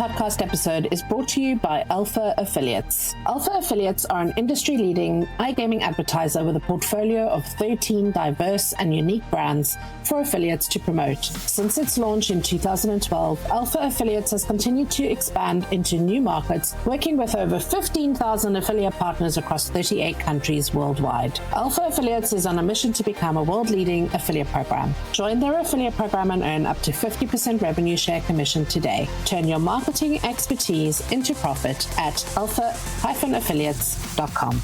podcast episode is brought to you by Alpha Affiliates. Alpha Affiliates are an industry-leading iGaming advertiser with a portfolio of 13 diverse and unique brands for affiliates to promote. Since its launch in 2012, Alpha Affiliates has continued to expand into new markets, working with over 15,000 affiliate partners across 38 countries worldwide. Alpha Affiliates is on a mission to become a world-leading affiliate program. Join their affiliate program and earn up to 50% revenue share commission today. Turn your marketing expertise into profit at alpha-affiliates.com.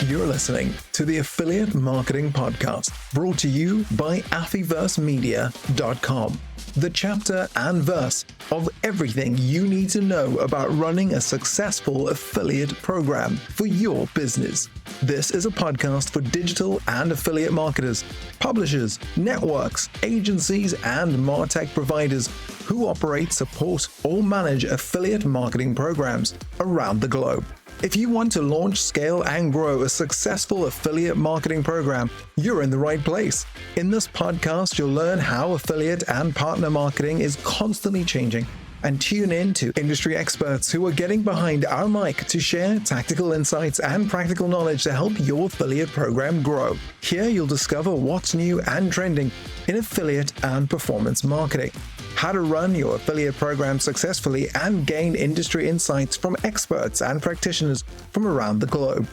You're listening to the Affiliate Marketing Podcast, brought to you by AffyVerseMedia.com, the chapter and verse of everything you need to know about running a successful affiliate program for your business. This is a podcast for digital and affiliate marketers, publishers, networks, agencies, and MarTech providers who operate, support, or manage affiliate marketing programs around the globe. If you want to launch, scale, and grow a successful affiliate marketing program, you're in the right place. In this podcast, you'll learn how affiliate and partner marketing is constantly changing, and tune in to industry experts who are getting behind our mic to share tactical insights and practical knowledge to help your affiliate program grow. Here, you'll discover what's new and trending in affiliate and performance marketing, how to run your affiliate program successfully, and gain industry insights from experts and practitioners from around the globe.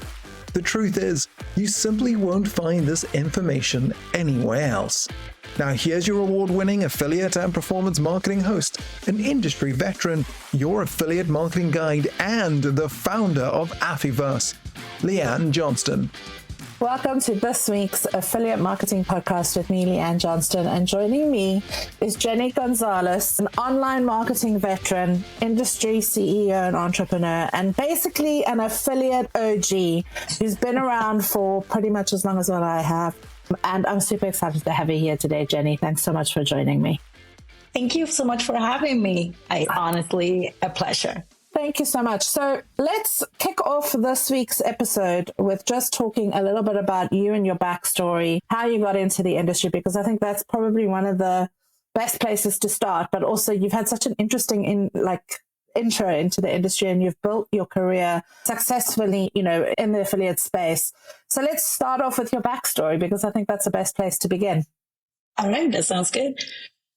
The truth is, you simply won't find this information anywhere else. Now here's your award-winning affiliate and performance marketing host, an industry veteran, your affiliate marketing guide, and the founder of Affyverse, Leanne Johnston. Welcome to this week's Affiliate Marketing Podcast with me, Leanne Johnston, and joining me is Jenny Gonzalez, an online marketing veteran, industry CEO and entrepreneur, and basically an affiliate OG who's been around for pretty much as long as what I have. And I'm super excited to have you here today, Jenny. Thanks so much for joining me. Thank you so much for having me. Honestly, a pleasure. Thank you so much. So let's kick off this week's episode with just talking a little bit about you and your backstory, how you got into the industry, because I think that's probably one of the best places to start. But also you've had such an interesting intro into the industry, and you've built your career successfully, in the affiliate space. So let's start off with your backstory, because I think that's the best place to begin. All right, that sounds good.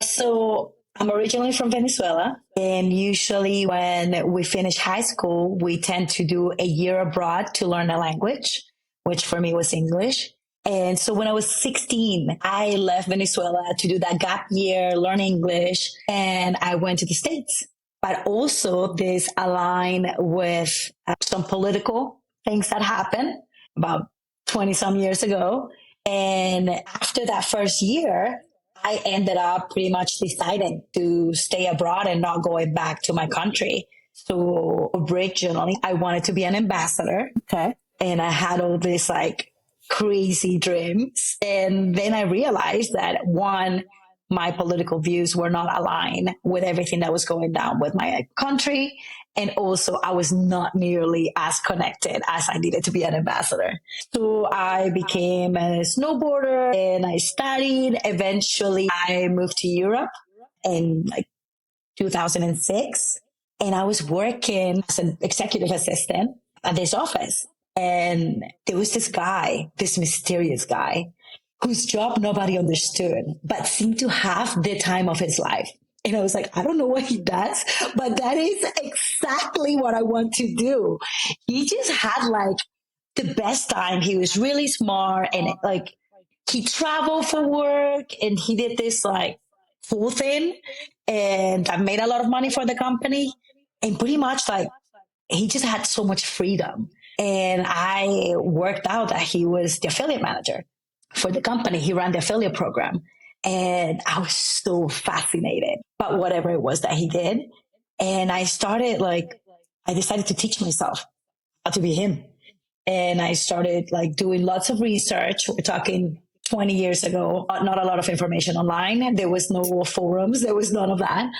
So I'm originally from Venezuela, and usually when we finish high school, we tend to do a year abroad to learn a language, which for me was English. And so when I was 16, I left Venezuela to do that gap year, learn English, and I went to the States. But also this aligned with some political things that happened about 20 some years ago. And after that first year, I ended up pretty much deciding to stay abroad and not going back to my country. So originally I wanted to be an ambassador. Okay. And I had all these crazy dreams. And then I realized that one, my political views were not aligned with everything that was going down with my country. And also I was not nearly as connected as I needed to be an ambassador. So I became a snowboarder and I studied. Eventually I moved to Europe in 2006. And I was working as an executive assistant at this office. And there was this guy, this mysterious guy, whose job nobody understood, but seemed to have the time of his life. And I was like, I don't know what he does, but that is exactly what I want to do. He just had the best time. He was really smart, and he traveled for work, and he did this full thing, and I made a lot of money for the company. And pretty much he just had so much freedom. And I worked out that he was the affiliate manager for the company. He ran the affiliate program. And I was so fascinated by whatever it was that he did. And I started I decided to teach myself how to be him. And I started doing lots of research. We're talking 20 years ago, not a lot of information online. There was no forums. There was none of that.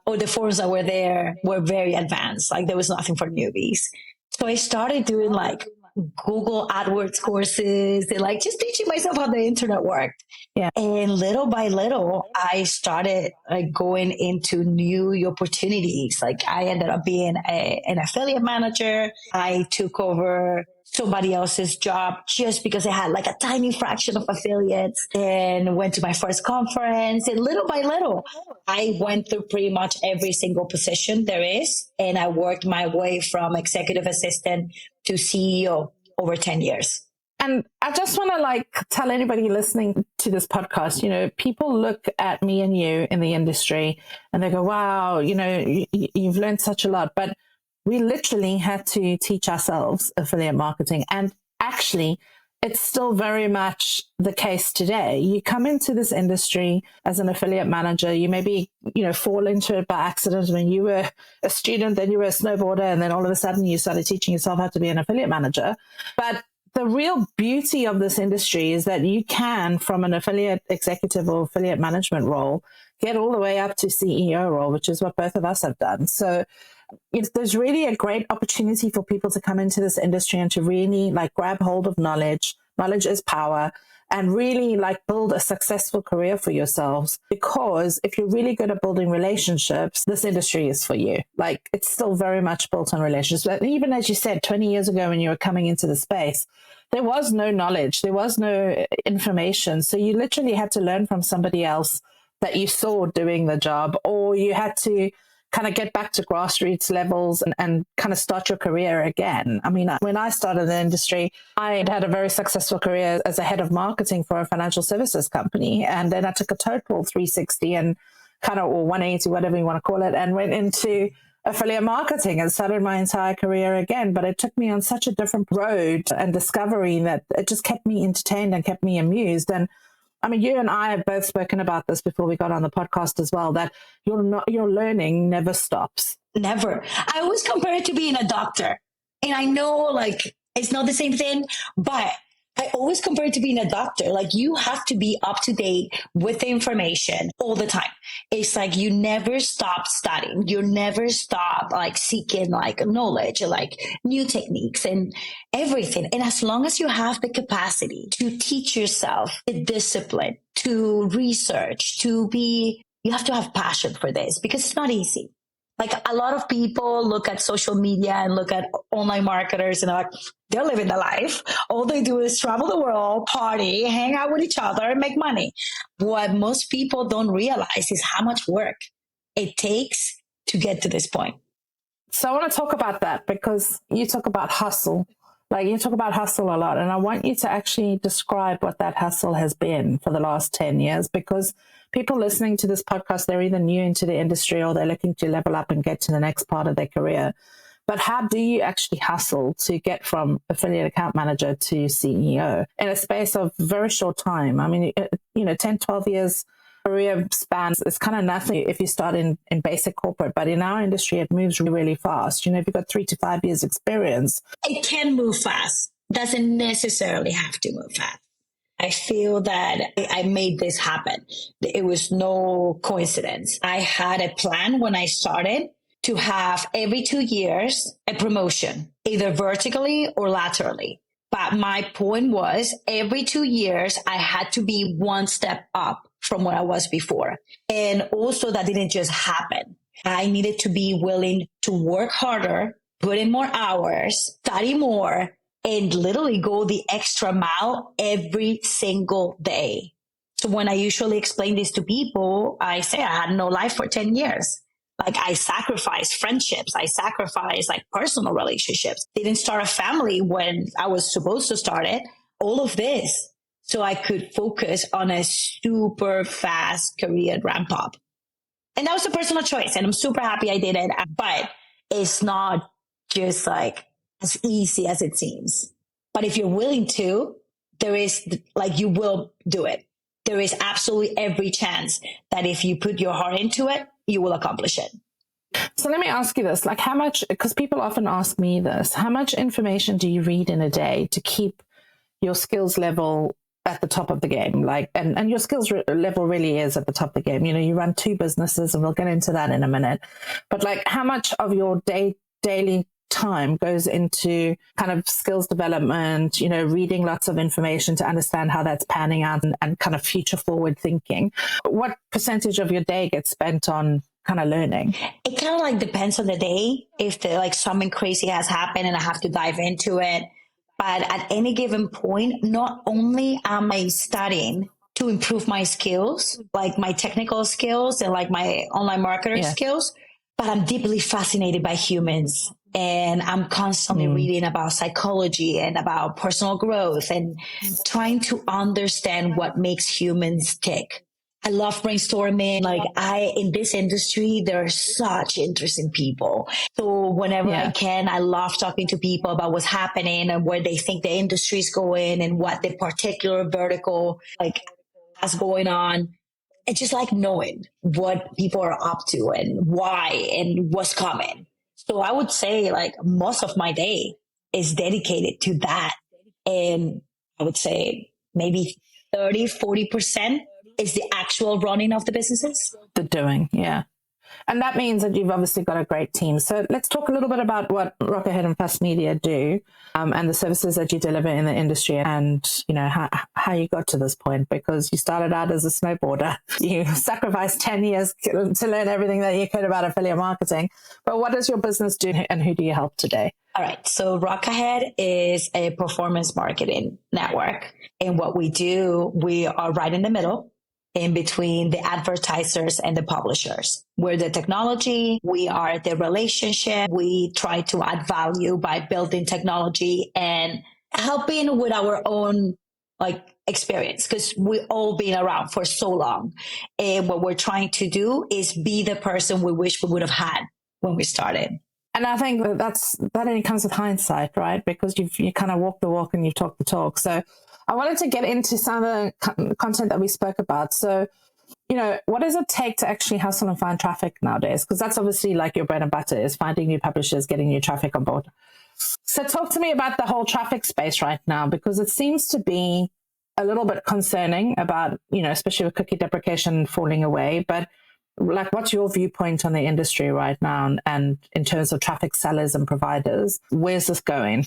Or the forums that were there were very advanced. Like there was nothing for newbies. So I started doing like Google AdWords courses and like just teaching myself how the internet worked. Yeah. And little by little, I started like going into new opportunities. Like I ended up being an affiliate manager. I took over somebody else's job just because I had like a tiny fraction of affiliates, and went to my first conference. And little by little, I went through pretty much every single position there is. And I worked my way from executive assistant to CEO over 10 years. And I just want to like tell anybody listening to this podcast, you know, people look at me and you in the industry and they go, wow, you know, you've learned such a lot. But we literally had to teach ourselves affiliate marketing. And actually, it's still very much the case today. You come into this industry as an affiliate manager, you maybe, you know, fall into it by accident when you were a student, then you were a snowboarder, and then all of a sudden you started teaching yourself how to be an affiliate manager. But the real beauty of this industry is that you can, from an affiliate executive or affiliate management role, get all the way up to CEO role, which is what both of us have done. So there's really a great opportunity for people to come into this industry and to really like grab hold of knowledge. Knowledge is power, and really like build a successful career for yourselves. Because if you're really good at building relationships, this industry is for you. Like it's still very much built on relationships. But even as you said, 20 years ago when you were coming into the space, there was no knowledge, there was no information. So you literally had to learn from somebody else that you saw doing the job, or you had to kind of get back to grassroots levels and kind of start your career again. I mean, when I started in the industry, I had a very successful career as a head of marketing for a financial services company. And then I took a total 360 and kind of, or 180, whatever you want to call it, and went into affiliate marketing and started my entire career again. But it took me on such a different road and discovery that it just kept me entertained and kept me amused. And I mean, you and I have both spoken about this before we got on the podcast as well, that your learning never stops. Never. I always compare it to being a doctor. And I know like it's not the same thing, but I always compare it to being a doctor. Like you have to be up to date with the information all the time. It's like you never stop studying. You never stop like seeking like knowledge, like new techniques and everything. And as long as you have the capacity to teach yourself the discipline, to research, you have to have passion for this because it's not easy. Like a lot of people look at social media and look at online marketers and they're living the life. All they do is travel the world, party, hang out with each other, and make money. What most people don't realize is how much work it takes to get to this point. So I want to talk about that because you talk about hustle. Like you talk about hustle a lot. And I want you to actually describe what that hustle has been for the last 10 years, because people listening to this podcast, they're either new into the industry or they're looking to level up and get to the next part of their career. But how do you actually hustle to get from affiliate account manager to CEO in a space of very short time? I mean, 10, 12 years career spans is kind of nothing if you start in basic corporate. But in our industry, it moves really, really fast. You know, if you've got 3 to 5 years experience. It can move fast. Doesn't necessarily have to move fast. I feel that I made this happen. It was no coincidence. I had a plan when I started to have every 2 years a promotion, either vertically or laterally. But my point was every 2 years, I had to be one step up from where I was before. And also that didn't just happen. I needed to be willing to work harder, put in more hours, study more, and literally go the extra mile every single day. So when I usually explain this to people, I say I had no life for 10 years. Like I sacrificed friendships. I sacrificed like personal relationships. Didn't start a family when I was supposed to start it. All of this. So I could focus on a super fast career ramp up. And that was a personal choice. And I'm super happy I did it. But it's not just like as easy as it seems. But if you're willing to, there is like, you will do it. There is absolutely every chance that if you put your heart into it, you will accomplish it. So let me ask you this, like how much, because people often ask me this, how much information do you read in a day to keep your skills level at the top of the game, like, and your skills level really is at the top of the game. You know, you run two businesses, and we'll get into that in a minute. But like, how much of your daily time goes into kind of skills development, you know, reading lots of information to understand how that's panning out, and kind of future forward thinking? What percentage of your day gets spent on kind of learning? It kind of like depends on the day. If like something crazy has happened and I have to dive into it. But at any given point, not only am I studying to improve my skills, like my technical skills and like my online marketer skills, but I'm deeply fascinated by humans. And I'm constantly reading about psychology and about personal growth and trying to understand what makes humans tick. I love brainstorming. Like in this industry, there are such interesting people. So whenever I can, I love talking to people about what's happening and where they think the industry is going and what the particular vertical like has going on. It's just like knowing what people are up to and why and what's coming. So I would say like most of my day is dedicated to that. And I would say maybe 30-40% is the actual running of the businesses. The doing, yeah. And that means that you've obviously got a great team. So let's talk a little bit about what Rock Ahead and Fast Media do, and the services that you deliver in the industry, and, you know, how you got to this point, because you started out as a snowboarder. You sacrificed 10 years to learn everything that you could about affiliate marketing. But what does your business do, and who do you help today? All right. So Rock Ahead is a performance marketing network. And what we do, we are right in the middle, in between the advertisers and the publishers. We're the technology, we are the relationship. We try to add value by building technology and helping with our own like experience, because we've all been around for so long. And what we're trying to do is be the person we wish we would have had when we started. And I think that only comes with hindsight, right? Because you kind of walk the walk and you talk the talk. So I wanted to get into some of the content that we spoke about. So, you know, what does it take to actually hustle and find traffic nowadays? Because that's obviously like your bread and butter, is finding new publishers, getting new traffic on board. So talk to me about the whole traffic space right now, because it seems to be a little bit concerning about, you know, especially with cookie deprecation falling away. But like, what's your viewpoint on the industry right now? And in terms of traffic sellers and providers, where's this going?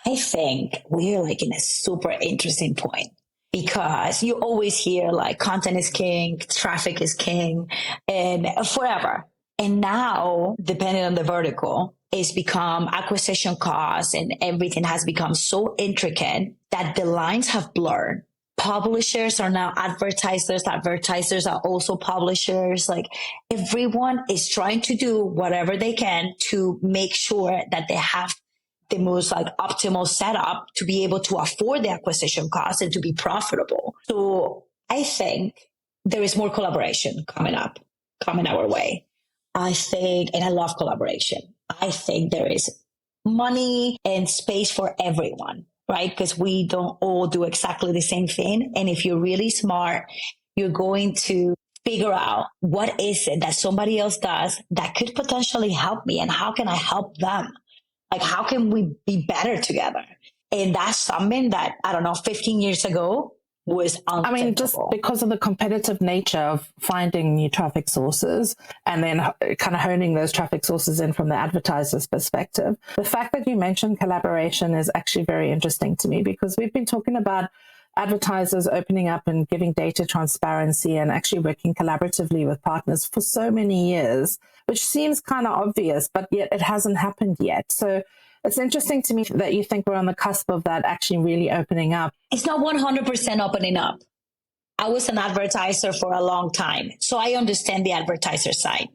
I think we're like in a super interesting point, because you always hear like content is king, traffic is king, and forever. And now, depending on the vertical, it's become acquisition costs and everything has become so intricate that the lines have blurred. Publishers are now advertisers. Advertisers are also publishers. Like, everyone is trying to do whatever they can to make sure that they have the most like optimal setup to be able to afford the acquisition costs and to be profitable. So I think there is more collaboration coming our way. I think, and I love collaboration. I think there is money and space for everyone, right? Because we don't all do exactly the same thing. And if you're really smart, you're going to figure out what is it that somebody else does that could potentially help me, and how can I help them? Like, how can we be better together? And that's something that, I don't know, 15 years ago was unthinkable. I mean, just because of the competitive nature of finding new traffic sources and then kind of honing those traffic sources in from the advertiser's perspective. The fact that you mentioned collaboration is actually very interesting to me, because we've been talking about advertisers opening up and giving data transparency and actually working collaboratively with partners for so many years, which seems kind of obvious, but yet it hasn't happened yet. So it's interesting to me that you think we're on the cusp of that actually really opening up. It's not 100% opening up. I was an advertiser for a long time, so I understand the advertiser side.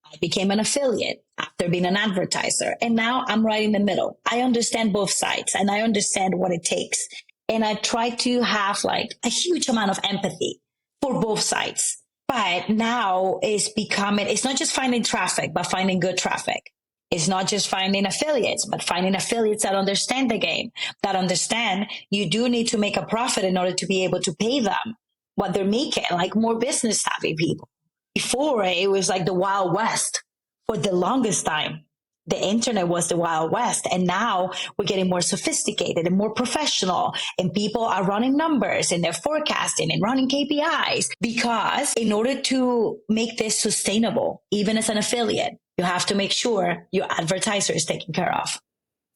I became an affiliate after being an advertiser, and now I'm right in the middle. I understand both sides, and I understand what it takes. And I try to have like a huge amount of empathy for both sides. But now it's not just finding traffic, but finding good traffic. It's not just finding affiliates, but finding affiliates that understand the game, that understand you do need to make a profit in order to be able to pay them what they're making, like more business savvy people. Before, it was like the Wild West for the longest time. the internet was the Wild West. And now we're getting more sophisticated and more professional. And people are running numbers and they're forecasting and running KPIs, because in order to make this sustainable, even as an affiliate, you have to make sure your advertiser is taken care of.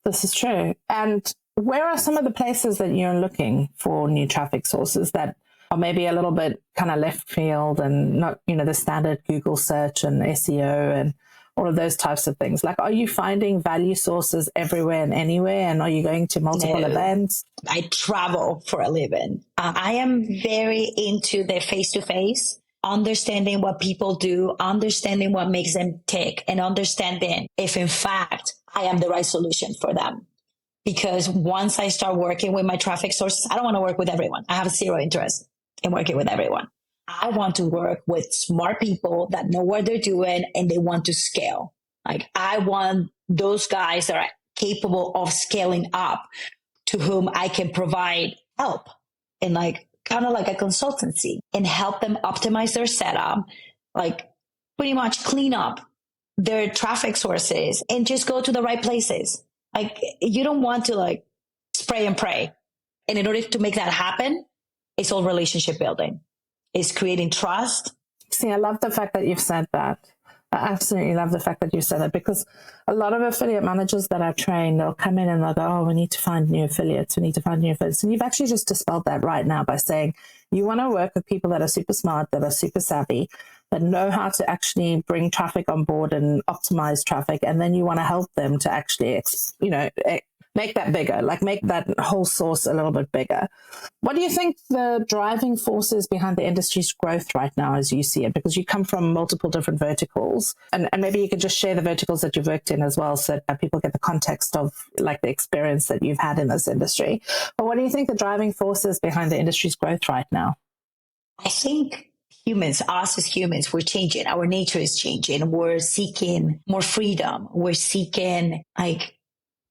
This is true. And where are some of the places that you're looking for new traffic sources that are maybe a little bit kind of left field and not, the standard Google search and SEO and all of those types of things? Like, are you finding value sources everywhere and anywhere? And are you going to multiple events? I travel for a living. I am very into the face-to-face, understanding what people do, understanding what makes them tick, and understanding if, in fact, I am the right solution for them. Because once I start working with my traffic sources, I don't want to work with everyone. I have zero interest in working with everyone. I want to work with smart people that know what they're doing and they want to scale. Like, I want those guys that are capable of scaling up, to whom I can provide help and kind of like a consultancy, and help them optimize their setup, like pretty much clean up their traffic sources and just go to the right places. Like, you don't want to spray and pray. And in order to make that happen, it's all relationship building. It's creating trust. See, I love the fact that you've said that. I absolutely love the fact that you said that, because a lot of affiliate managers that I've trained, they'll come in and they'll go, oh, we need to find new affiliates. We need to find new affiliates. And you've actually just dispelled that right now by saying you want to work with people that are super smart, that are super savvy, that know how to actually bring traffic on board and optimize traffic. And then you want to help them to actually, make that bigger, make that whole source a little bit bigger. What do you think the driving force is behind the industry's growth right now as you see it? Because you come from multiple different verticals, and maybe you could just share the verticals that you've worked in as well, so that people get the context of the experience that you've had in this industry. But what do you think the driving force is behind the industry's growth right now? I think humans, us as humans, we're changing. Our nature is changing. We're seeking more freedom. We're seeking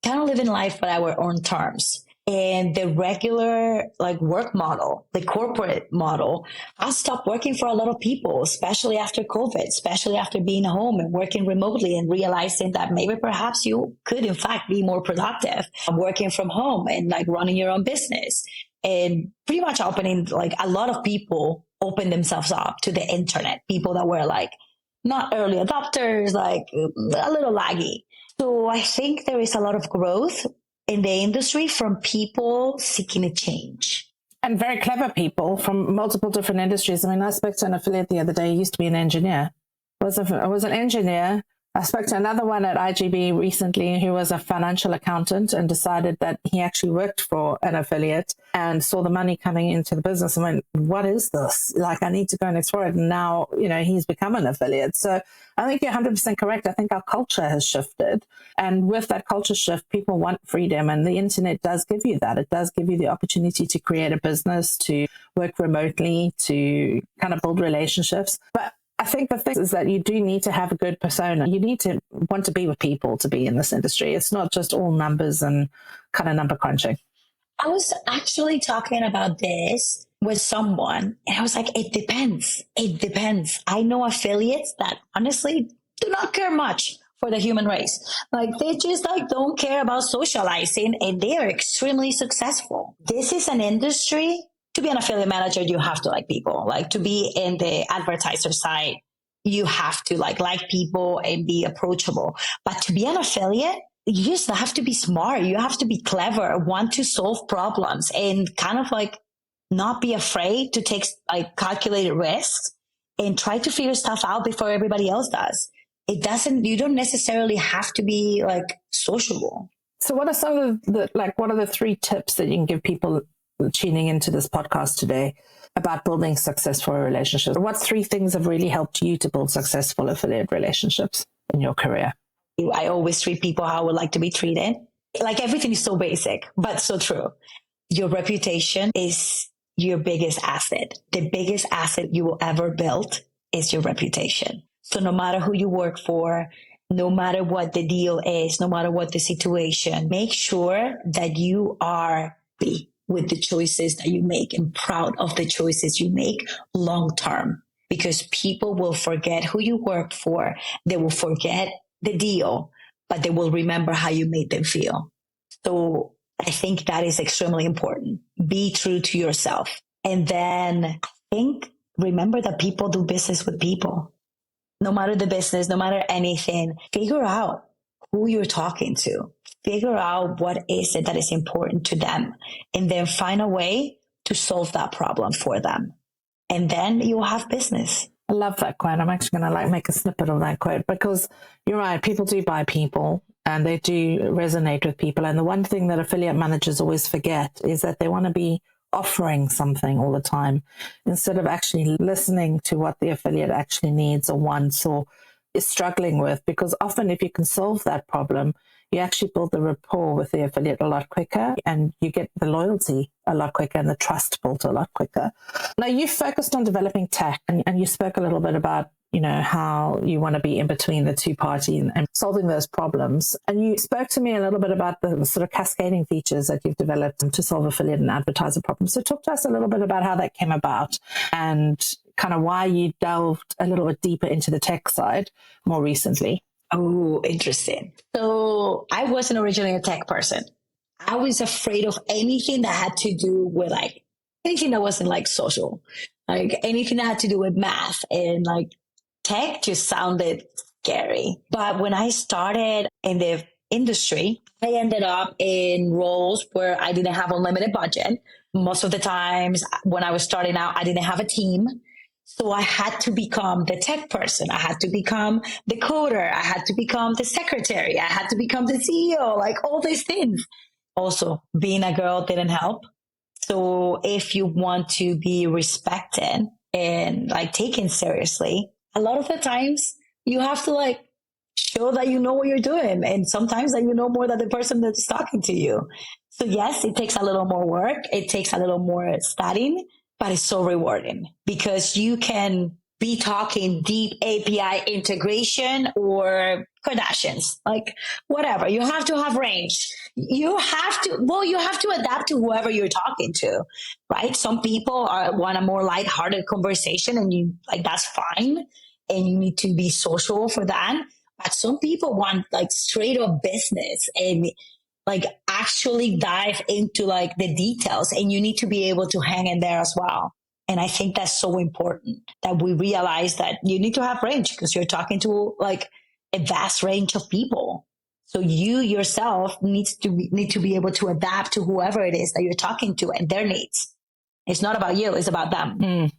kind of living life on our own terms. And the regular work model, the corporate model, has stopped working for a lot of people, especially after COVID, especially after being home and working remotely and realizing that maybe perhaps you could in fact be more productive working from home and running your own business. And pretty much opening, a lot of people opened themselves up to the internet, people that were not early adopters, a little laggy. So I think there is a lot of growth in the industry from people seeking a change. And very clever people from multiple different industries. I mean, I spoke to an affiliate the other day. He used to be an engineer. Was an engineer. I spoke to another one at IGB recently who was a financial accountant and decided that he actually worked for an affiliate and saw the money coming into the business and went, what is this? I need to go and explore it. And now, he's become an affiliate. So I think you're 100% correct. I think our culture has shifted. And with that culture shift, people want freedom. And the internet does give you that. It does give you the opportunity to create a business, to work remotely, to kind of build relationships. But I think the thing is that you do need to have a good persona. You need to want to be with people to be in this industry. It's not just all numbers and kind of number crunching. I was actually talking about this with someone and I was like, it depends. It depends. I know affiliates that honestly do not care much for the human race. They just don't care about socializing and they are extremely successful. This is an industry. To be an affiliate manager, you have to like people. To be in the advertiser side, you have to like people and be approachable. But to be an affiliate, you just have to be smart. You have to be clever, want to solve problems, and kind of not be afraid to take calculated risks and try to figure stuff out before everybody else does. You don't necessarily have to be sociable. So what are some of what are the 3 tips that you can give people tuning into this podcast today about building successful relationships? What 3 things have really helped you to build successful affiliate relationships in your career? I always treat people how I would like to be treated. Everything is so basic, but so true. Your reputation is your biggest asset. The biggest asset you will ever build is your reputation. So no matter who you work for, no matter what the deal is, no matter what the situation, make sure that you are happy with the choices that you make and proud of the choices you make long term, because people will forget who you work for. They will forget the deal, but they will remember how you made them feel. So I think that is extremely important. Be true to yourself. And then I think, remember that people do business with people. No matter the business, no matter anything, figure out who you're talking to. Figure out what is it that is important to them, and then find a way to solve that problem for them. And then you'll have business. I love that quote. I'm actually going to make a snippet of that quote, because you're right. People do buy people and they do resonate with people. And the one thing that affiliate managers always forget is that they want to be offering something all the time instead of actually listening to what the affiliate actually needs or wants or is struggling with. Because often if you can solve that problem, you actually build the rapport with the affiliate a lot quicker, and you get the loyalty a lot quicker and the trust built a lot quicker. Now, you focused on developing tech, and you spoke a little bit about, how you want to be in between the two parties and solving those problems. And you spoke to me a little bit about the sort of cascading features that you've developed to solve affiliate and advertiser problems. So talk to us a little bit about how that came about and kind of why you delved a little bit deeper into the tech side more recently. Oh, interesting. So I wasn't originally a tech person. I was afraid of anything that had to do with anything that wasn't social, anything that had to do with math, and tech just sounded scary. But when I started in the industry, I ended up in roles where I didn't have unlimited budget. Most of the times when I was starting out, I didn't have a team. So I had to become the tech person. I had to become the coder. I had to become the secretary. I had to become the CEO, all these things. Also, being a girl didn't help. So if you want to be respected and taken seriously, a lot of the times you have to show that you know what you're doing. And sometimes that you know more than the person that's talking to you. So yes, it takes a little more work. It takes a little more studying, but it's so rewarding because you can be talking deep API integration or Kardashians, whatever. You have to have range. You have to adapt to whoever you're talking to, right? Some people want a more lighthearted conversation, and that's fine. And you need to be social for that. But some people want straight up business and actually dive into the details, and you need to be able to hang in there as well. And I think that's so important that we realize that you need to have range because you're talking to a vast range of people. So you yourself need to be able to adapt to whoever it is that you're talking to and their needs. It's not about you, it's about them.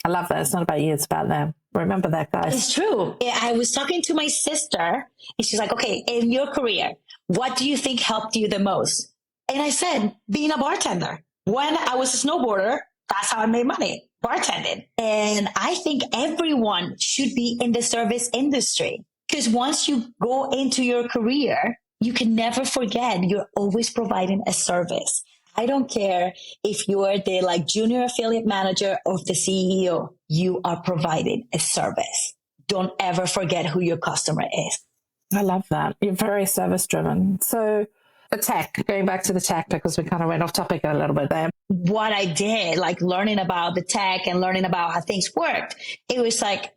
I love that. It's not about you, it's about them. Remember that, guys. It's true. I was talking to my sister and she's like, okay, in your career, what do you think helped you the most? And I said, being a bartender. When I was a snowboarder, that's how I made money, bartending. And I think everyone should be in the service industry because once you go into your career, you can never forget you're always providing a service. I don't care if you are the junior affiliate manager or the CEO, you are providing a service. Don't ever forget who your customer is. I love that. You're very service driven. So the tech, going back to the tech, because we kind of went off topic a little bit there. What I did, learning about the tech and learning about how things worked, it was I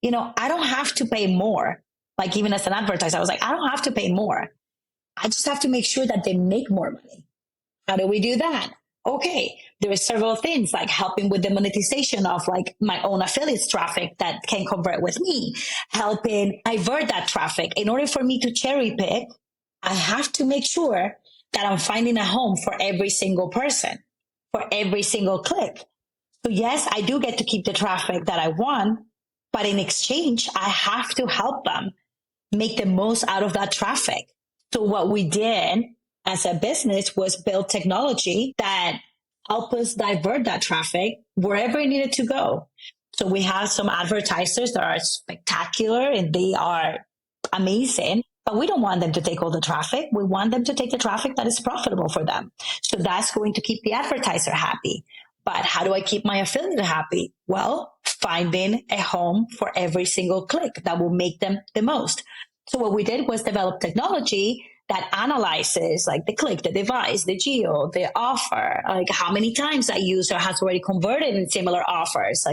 don't have to pay more. Even as an advertiser, I was I don't have to pay more. I just have to make sure that they make more money. How do we do that? Okay, there are several things helping with the monetization of my own affiliates traffic that can convert with me, helping divert that traffic. In order for me to cherry pick, I have to make sure that I'm finding a home for every single person, for every single click. So yes, I do get to keep the traffic that I want, but in exchange, I have to help them make the most out of that traffic. So what we did as a business was build technology that help us divert that traffic wherever it needed to go. So we have some advertisers that are spectacular and they are amazing, but we don't want them to take all the traffic. We want them to take the traffic that is profitable for them. So that's going to keep the advertiser happy. But how do I keep my affiliate happy? Well, finding a home for every single click that will make them the most. So what we did was develop technology that analyzes the click, the device, the geo, the offer, how many times that user has already converted in similar offers,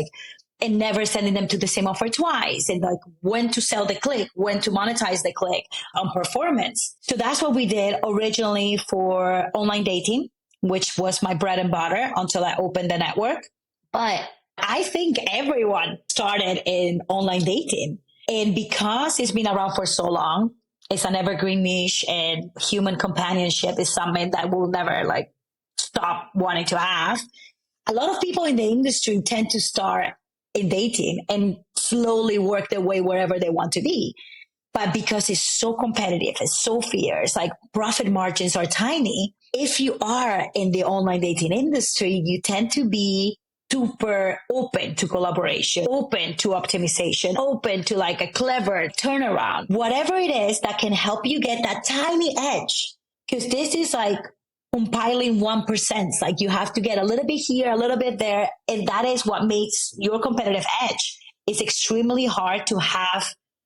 and never sending them to the same offer twice, and like when to sell the click, when to monetize the click on performance. So that's what we did originally for online dating, which was my bread and butter until I opened the network. But I think everyone started in online dating. And because it's been around for so long, it's an evergreen niche, and human companionship is something that we'll never like stop wanting to have. A lot of people in the industry tend to start in dating and slowly work their way wherever they want to be. But because it's so competitive, it's so fierce, like profit margins are tiny. If you are in the online dating industry, you tend to be super open to collaboration, open to optimization, open to like a clever turnaround, whatever it is that can help you get that tiny edge. Because this is like compiling 1%. Like you have to get a little bit here, a little bit there. And that is what makes your competitive edge. It's extremely hard to have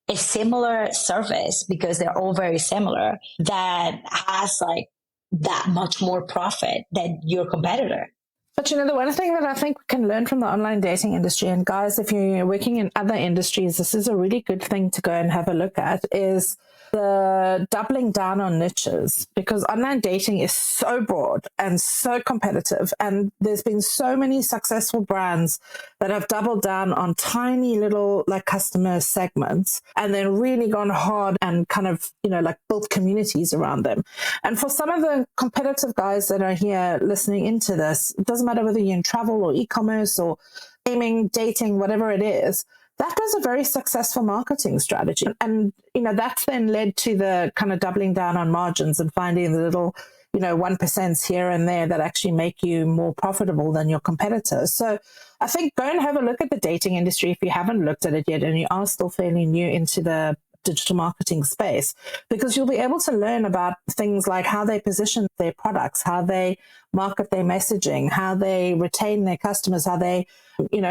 a similar service, because they're all very similar, that has like that much more profit than your competitor. But the one thing that I think we can learn from the online dating industry, and guys, if you're working in other industries, this is a really good thing to go and have a look at, is the doubling down on niches, because online dating is so broad and so competitive. And there's been so many successful brands that have doubled down on tiny little like customer segments and then really gone hard and kind of, like built communities around them. And for some of the competitive guys that are here listening into this, it doesn't matter whether you're in travel or e-commerce or gaming, dating, whatever it is, that was a very successful marketing strategy. And, that's then led to the kind of doubling down on margins and finding the little, 1% here and there that actually make you more profitable than your competitors. So I think go and have a look at the dating industry if you haven't looked at it yet and you are still fairly new into the digital marketing space, because you'll be able to learn about things like how they position their products, how they market their messaging, how they retain their customers, how they,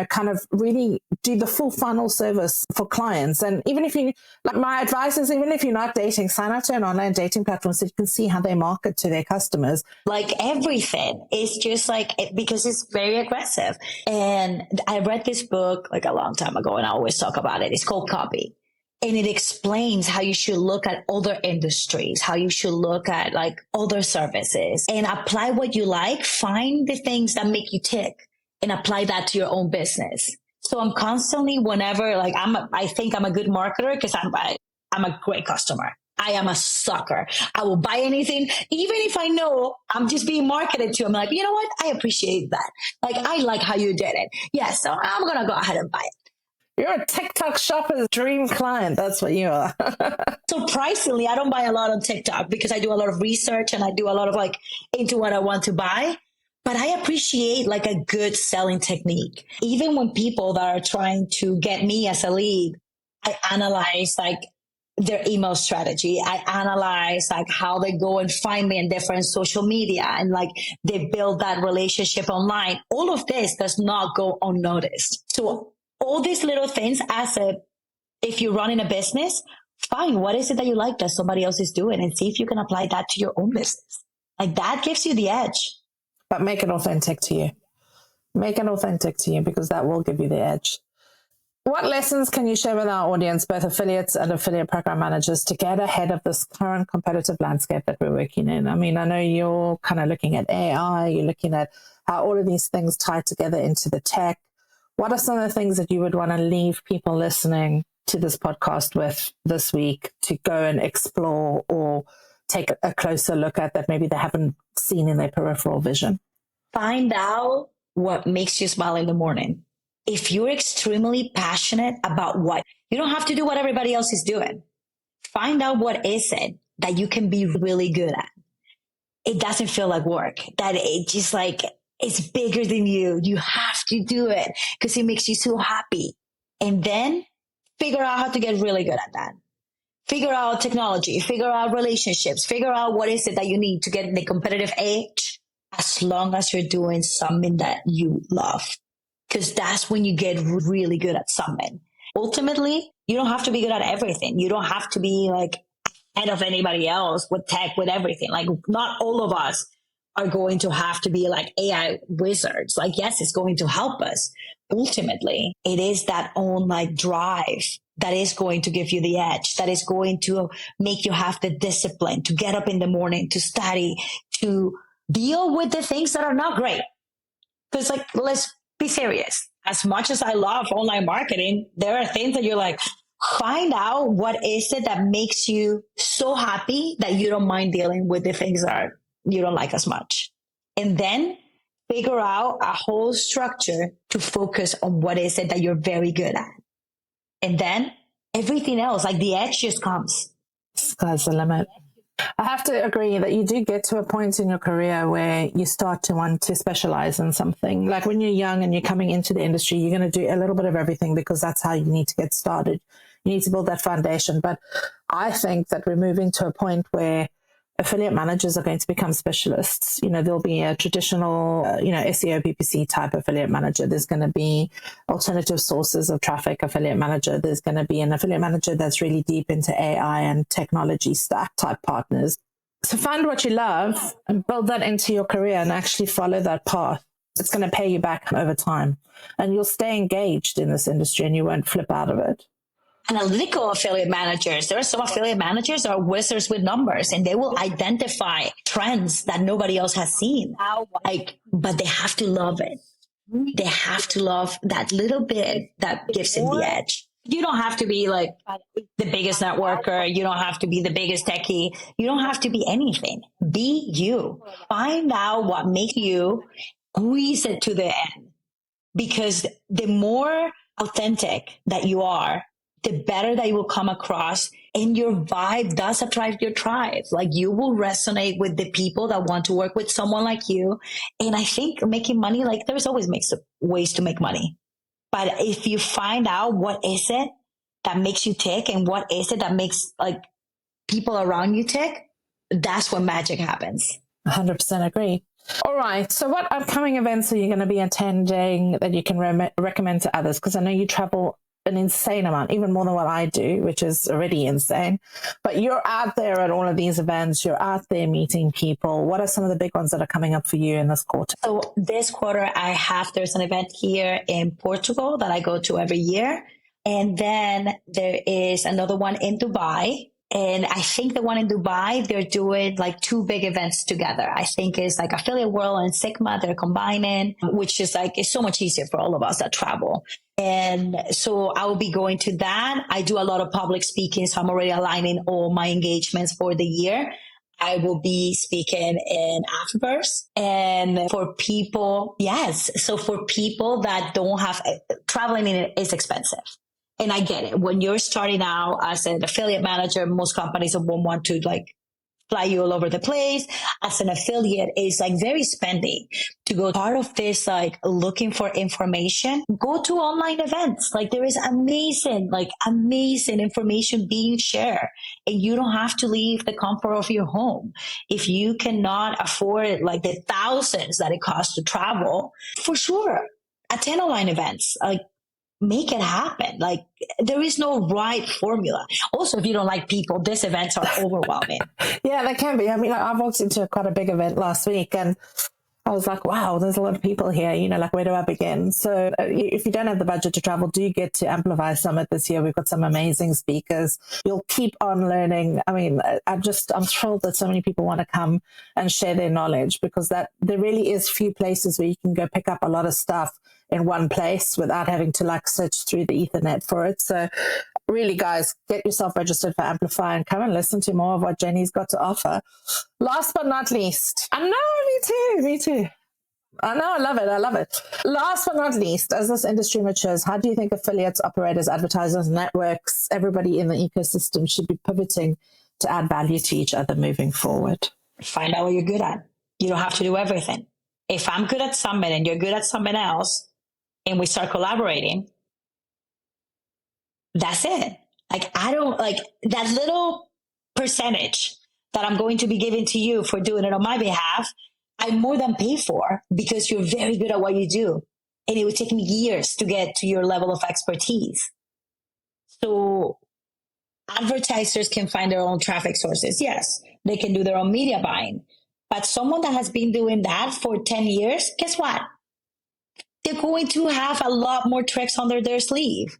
kind of really do the full funnel service for clients. And even if you, like my advice is, even if you're not dating, sign up to an online dating platform so you can see how they market to their customers. Like everything is just like, because it's very aggressive. And I read this book like a long time ago and I always talk about it. It's called Copy. And it explains how you should look at other industries, how you should look at like other services and apply what you like, find the things that make you tick and apply that to your own business. So I'm constantly, whenever like I think I'm a good marketer because I'm a great customer. I am a sucker. I will buy anything, even if I know I'm just being marketed to. I'm like, you know what? I appreciate that. Like, I like how you did it. Yeah, so I'm going to go ahead and buy it. You're a TikTok shopper's dream client. That's what you are. Surprisingly, I don't buy a lot on TikTok because I do a lot of research and I do a lot of like into what I want to buy. But I appreciate like a good selling technique. Even when people that are trying to get me as a lead, I analyze like their email strategy. I analyze like how they go and find me in different social media and like they build that relationship online. All of this does not go unnoticed. So all these little things, if you're running a business, find what is it that you like that somebody else is doing and see if you can apply that to your own business. Like that gives you the edge. But make it authentic to you. Make it authentic to you because that will give you the edge. What lessons can you share with our audience, both affiliates and affiliate program managers, to get ahead of this current competitive landscape that we're working in? I mean, I know you're kind of looking at AI, you're looking at how all of these things tie together into the tech. What are some of the things that you would want to leave people listening to this podcast with this week to go and explore or take a closer look at that maybe they haven't seen in their peripheral vision? Find out what makes you smile in the morning. If you're extremely passionate about what, you don't have to do what everybody else is doing. Find out what is it that you can be really good at. It doesn't feel like work, that it just like, it's bigger than you. You have to do it because it makes you so happy. And then figure out how to get really good at that. Figure out technology, figure out relationships, figure out what is it that you need to get the competitive edge as long as you're doing something that you love. Because that's when you get really good at something. Ultimately, you don't have to be good at everything. You don't have to be like ahead of anybody else with tech, with everything. Like not all of us are going to have to be like AI wizards. Like, yes, it's going to help us. Ultimately, it is that own like drive that is going to give you the edge, that is going to make you have the discipline to get up in the morning, to study, to deal with the things that are not great. Because like, let's be serious. As much as I love online marketing, there are things that you're like, find out what is it that makes you so happy that you don't mind dealing with the things that you don't like as much. And then figure out a whole structure to focus on what is it that you're very good at. And then everything else, like the edge just comes. Sky's the limit. I have to agree that you do get to a point in your career where you start to want to specialize in something. Like when you're young and you're coming into the industry, you're going to do a little bit of everything because that's how you need to get started. You need to build that foundation. But I think that we're moving to a point where affiliate managers are going to become specialists. You know, there'll be a traditional, SEO, PPC type affiliate manager. There's going to be alternative sources of traffic affiliate manager. There's going to be an affiliate manager that's really deep into AI and technology stack type partners. So find what you love and build that into your career and actually follow that path. It's going to pay you back over time and you'll stay engaged in this industry and you won't flip out of it. Analytical affiliate managers. There are some affiliate managers that are wizards with numbers and they will identify trends that nobody else has seen. But they have to love it. They have to love that little bit that gives them the edge. You don't have to be like the biggest networker. You don't have to be the biggest techie. You don't have to be anything. Be you. Find out what makes you, squeeze it to the end. Because the more authentic that you are, the better that you will come across, and your vibe does attract your tribe. Like you will resonate with the people that want to work with someone like you. And I think making money, like there's always ways to make money. But if you find out what is it that makes you tick and what is it that makes like people around you tick, that's when magic happens. 100% agree. All right. So what upcoming events are you going to be attending that you can recommend to others? Because I know you travel an insane amount, even more than what I do, which is already insane. But you're out there at all of these events. You're out there meeting people. What are some of the big ones that are coming up for you in this quarter? So this quarter, there's an event here in Portugal that I go to every year. And then there is another one in Dubai. And I think the one in Dubai, they're doing like two big events together. I think it's like Affiliate World and Sigma, they're combining, which is like, it's so much easier for all of us that travel. And so I will be going to that. I do a lot of public speaking, so I'm already aligning all my engagements for the year. I will be speaking in Afterverse. And for people, so for people that don't have, traveling in it is expensive. And I get it. When you're starting out as an affiliate manager, most companies won't want to like fly you all over the place. As an affiliate, it's like very spendy to go part of this, like looking for information. Go to online events. Like there is amazing information being shared, and you don't have to leave the comfort of your home. If you cannot afford like the thousands that it costs to travel, for sure, attend online events. Like, make it happen. Like there is no right formula. Also, if you don't like people, these events are overwhelming. Yeah, they can be. I mean, I walked into quite a big event last week and I was like, wow, there's a lot of people here, like where do I begin? So if you don't have the budget to travel, do get to Amplify Summit this year. We've got some amazing speakers. You'll keep on learning. I mean, I'm thrilled that so many people want to come and share their knowledge, because there really is few places where you can go pick up a lot of stuff in one place without having to like search through the Ethernet for it. So really, guys, get yourself registered for Amplify and come and listen to more of what Jenny's got to offer. Last but not least, I know, me too. I know, I love it. Last but not least, as this industry matures, how do you think affiliates, operators, advertisers, networks, everybody in the ecosystem should be pivoting to add value to each other moving forward? Find out what you're good at. You don't have to do everything. If I'm good at something and you're good at something else, and we start collaborating, that's it. Like, I don't like that little percentage that I'm going to be giving to you for doing it on my behalf. I more than pay for, because you're very good at what you do. And it would take me years to get to your level of expertise. So advertisers can find their own traffic sources. Yes, they can do their own media buying. But someone that has been doing that for 10 years, guess what? They're going to have a lot more tricks under their sleeve.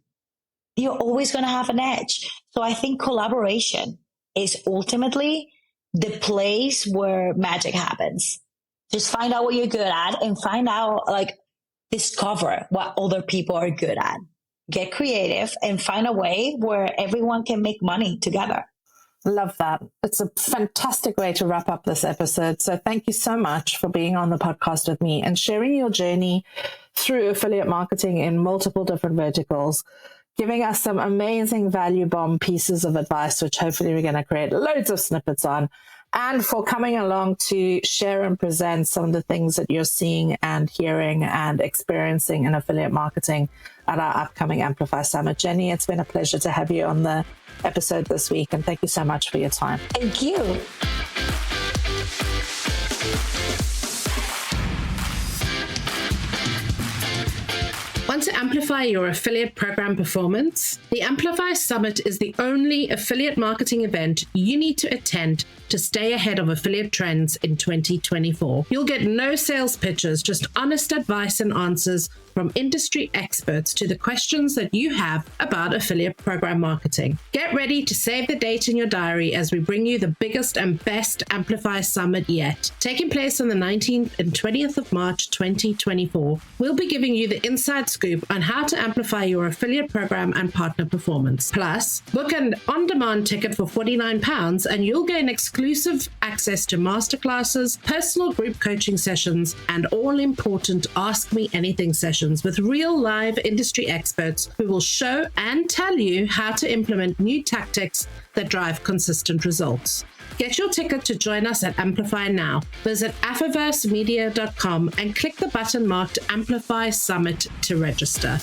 You're always going to have an edge. So I think collaboration is ultimately the place where magic happens. Just find out what you're good at and find out, discover what other people are good at. Get creative and find a way where everyone can make money together. Love that. It's a fantastic way to wrap up this episode. So thank you so much for being on the podcast with me and sharing your journey through affiliate marketing in multiple different verticals, giving us some amazing value bomb pieces of advice, which hopefully we're going to create loads of snippets on, and for coming along to share and present some of the things that you're seeing and hearing and experiencing in affiliate marketing at our upcoming Amplify Summit. Jenny, it's been a pleasure to have you on the episode this week, and thank you so much for your time. Thank you. Want to amplify your affiliate program performance? The Amplify Summit is the only affiliate marketing event you need to attend to stay ahead of affiliate trends in 2024. You'll get no sales pitches, just honest advice and answers from industry experts to the questions that you have about affiliate program marketing. Get ready to save the date in your diary as we bring you the biggest and best Amplify Summit yet. Taking place on the 19th and 20th of March 2024, we'll be giving you the inside scoop on how to amplify your affiliate program and partner performance. Plus, book an on-demand ticket for £49 and you'll gain exclusive access to masterclasses, personal group coaching sessions, and all-important Ask Me Anything sessions with real live industry experts who will show and tell you how to implement new tactics that drive consistent results. Get your ticket to join us at Amplify now. Visit affiversemedia.com and click the button marked Amplify Summit to register.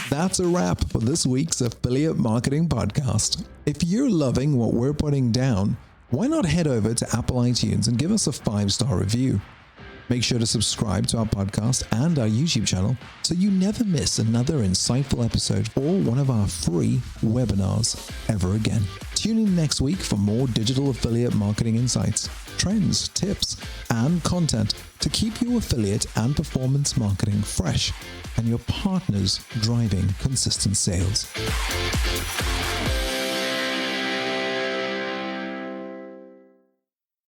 That's a wrap for this week's Affiliate Marketing Podcast. If you're loving what we're putting down, why not head over to Apple iTunes and give us a 5-star review? Make sure to subscribe to our podcast and our YouTube channel so you never miss another insightful episode or one of our free webinars ever again. Tune in next week for more digital affiliate marketing insights, trends, tips, and content to keep your affiliate and performance marketing fresh and your partners driving consistent sales.